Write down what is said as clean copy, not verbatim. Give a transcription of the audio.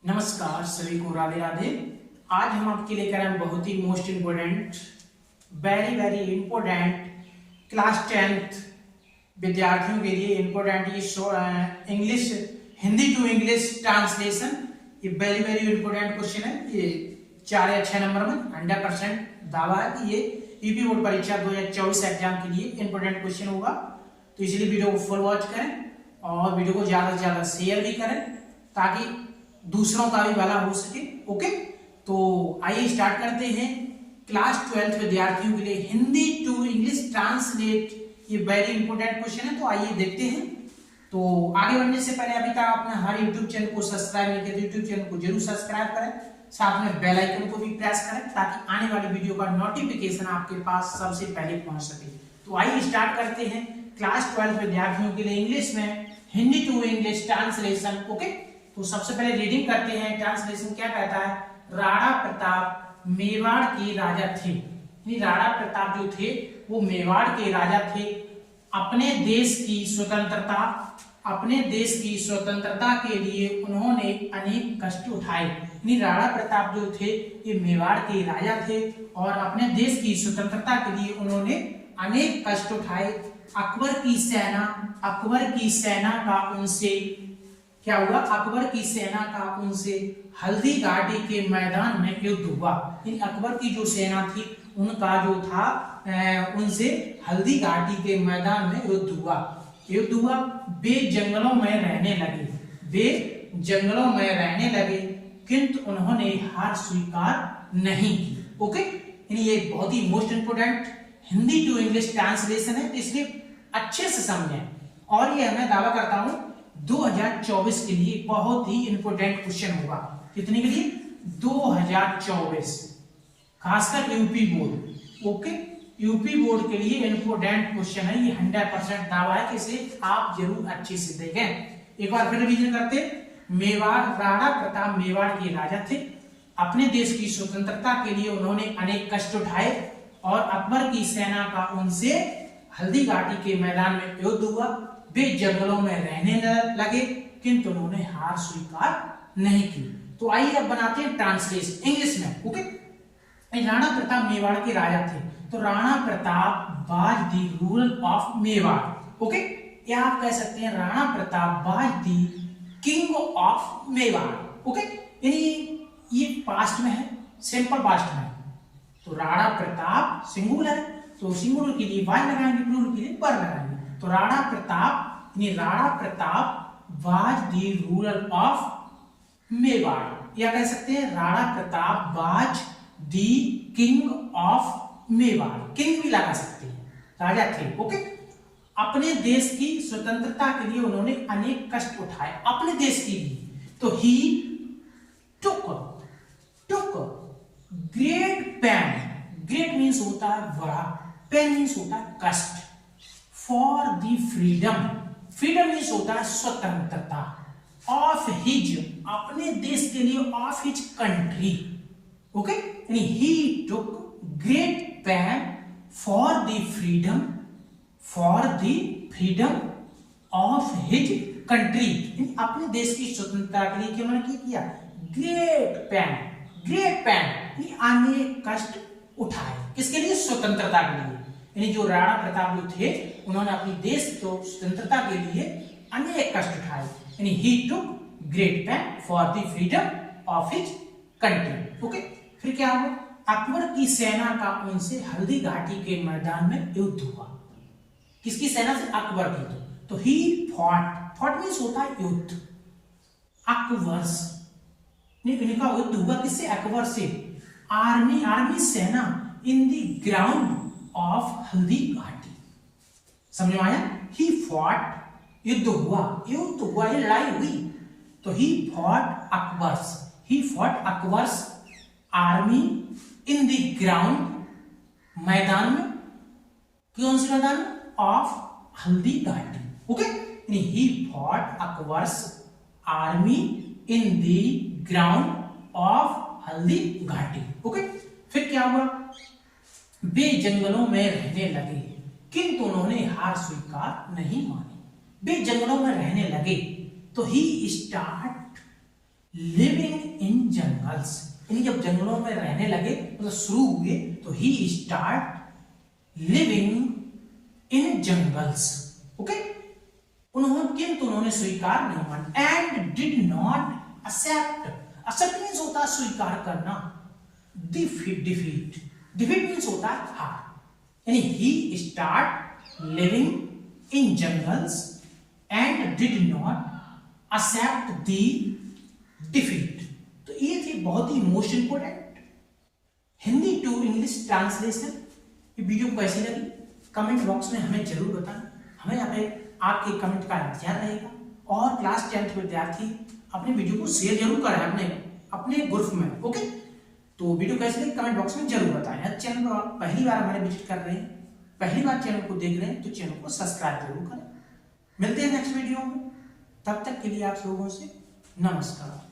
नमस्कार सभी को, राधे राधे। आज हम आपके लेकर आए बहुत ही most important, very important class 10th विद्यार्थियों के लिए इम्पोर्टेंट ये English, Hindi to English translation. ये वेरी इम्पोर्टेंट क्वेश्चन है। ये 4 या 6 नंबर में 100% दावा है कि ये यूपी बोर्ड परीक्षा 2024 एग्जाम के लिए इम्पोर्टेंट क्वेश्चन होगा। तो इसलिए वीडियो को फुल वॉच करें और वीडियो को ज्यादा से ज्यादा शेयर भी करें ताकि दूसरों का भी भला हो सके। ओके, तो आइए स्टार्ट करते हैं। क्लास 12th विद्यार्थियों के लिए हिंदी टू इंग्लिश ट्रांसलेट, ये वेरी इंपॉर्टेंट क्वेश्चन है। तो आइए देखते हैं। तो आगे बढ़ने से पहले अभी तक आपने हमारे YouTube चैनल को सब्सक्राइब नहीं किया तो YouTube चैनल को जरूर सब्सक्राइब करें, साथ में बेल आइकन को भी प्रेस करें ताकि आने वाली वीडियो का नोटिफिकेशन आपके पास सबसे पहले पहुंच सके। तो आइए स्टार्ट करते हैं। क्लास 12 विद्यार्थियों के लिए इंग्लिश में Hindi to English translation. Okay, तो सबसे पहले रीडिंग करते हैं। ट्रांसलेशन क्या कहता है? राणा प्रताप मेवाड़ के राजा थे। राणा प्रताप जो थे वो मेवाड़ के राजा थे। अपने देश की स्वतंत्रता के लिए उन्होंने अनेक कष्ट उठाए। राणा प्रताप जो थे ये मेवाड़ के राजा थे और अपने देश की स्वतंत्रता के लिए उन्होंने अनेक कष्ट उठाए। अकबर की सेना का उनसे क्या हुआ? अकबर की सेना का उनसे हल्दी घाटी के मैदान में युद्ध हुआ। अकबर की जो सेना थी उनका जो था उनसे हल्दी घाटी के मैदान में युद्ध हुआ। वे जंगलों में रहने लगे किंतु उन्होंने हार स्वीकार नहीं की। ओके, ये बहुत ही most important Hindi to English translation है, इसलिए अच्छे से समझें। और ये मैं दावा करता हूं 2024 के लिए बहुत ही इंपोर्टेंट क्वेश्चन होगा। कितने के लिए? 2024, खासकर UP board. Okay, UP board के लिए इंपोर्टेंट क्वेश्चन है। ये 100% दावा है कि इसे आप जरूर अच्छे से देखें। एक बार फिर रिवीजन करते। राणा प्रताप मेवाड़ के राजा थे। अपने देश की स्वतंत्रता के लिए उन्होंने अनेक कष्ट उठाए और अकबर की सेना का उनसे हल्दी घाटी के मैदान में युद्ध हुआ। वे जंगलों में रहने लगे किंतु उन्होंने हार स्वीकार नहीं की। तो आइए अब बनाते हैं ट्रांसलेशन इंग्लिश में। ओके, राणा प्रताप मेवाड़ के राजा थे, तो Rana Pratap was the ruler of Mewar. Okay, या आप कह सकते हैं Rana Pratap was the king of Mewar. Okay, यानी ये पास्ट में है, सिंपल पास्ट में है। तो राणा प्रताप सिंगुलर है, तो सिंगुलर के लिए वाज लगाएंगे, प्लूरल के लिए वर लगाएंगे। तो Rana Pratap was the ruler of Mewar, या कह सकते हैं Rana Pratap was the king of Mewar. King भी लगा सकते हैं, राजा थे। ओके, अपने देश की स्वतंत्रता के लिए उन्होंने अनेक कष्ट उठाए, अपने देश के लिए। तो ही took great pen, great means होता है बड़ा, पेन मीन्स होता है कष्ट। फॉर द फ्रीडम मीन्स होता है स्वतंत्रता। ऑफ हिज, अपने देश के लिए, of his country. Okay, he took great pain for the freedom of his country. अपने देश की स्वतंत्रता के लिए क्या किया? ग्रेट पेन अनेक कष्ट उठाए। किसके लिए? स्वतंत्रता के लिए। यानी जो राणा प्रताप जो थे उन्होंने अपनी देश को स्वतंत्रता के लिए अनेक कष्ट उठाए। यानी he took great pain for the freedom of his country. Okay, फिर क्या हुआ? अकबर की सेना का उनसे हल्दी घाटी के मैदान में युद्ध हुआ। किसकी सेना से? अकबर की। तो ही फॉट मीन्स होता है युद्ध। अकबर्स, इनका युद्ध हुआ किससे? अकबर से। आर्मी सेना in the ground of Haldi Ghati. समझ में आया? ही फॉट, युद्ध हुआ, लड़ाई हुई। तो he fought Akbar's army in the ground, मैदान में। कौन से मैदान में? Of Haldi Ghati. Okay, he fought Akbar's army in the ground of Haldi Ghati. Okay, फिर क्या हुआ? वे जंगलों में रहने लगे किंतु उन्होंने हार स्वीकार नहीं मानी। वे जंगलों में रहने लगे तो he start living in jungles, यानी जब जंगलों में रहने लगे मतलब शुरू हुए तो he start living in jungles. Okay, उन्होंने स्वीकार नहीं माना। And did not accept, accept means होता है स्वीकार करना, डिफीट मीन्स होता है हार, यानी he start living in jungles and did not accept the defeat. तो ये थी बहुत ही most important Hindi to English translation. ये वीडियो कैसी लगी कमेंट बॉक्स में हमें जरूर बताना, हमें यहाँ पे आपके कमेंट का इंतजार रहेगा। और क्लास 10th विद्यार्थी अपने वीडियो को शेयर जरूर करें अपने ग्रुप में। ओके, तो वीडियो कैसे लगी कमेंट बॉक्स में जरूर बताएं। चैनल पर आप पहली बार हमारे विजिट कर रहे हैं, पहली बार चैनल को देख रहे हैं तो चैनल को सब्सक्राइब जरूर करें। मिलते हैं नेक्स्ट वीडियो में, तब तक के लिए आप लोगों से नमस्कार।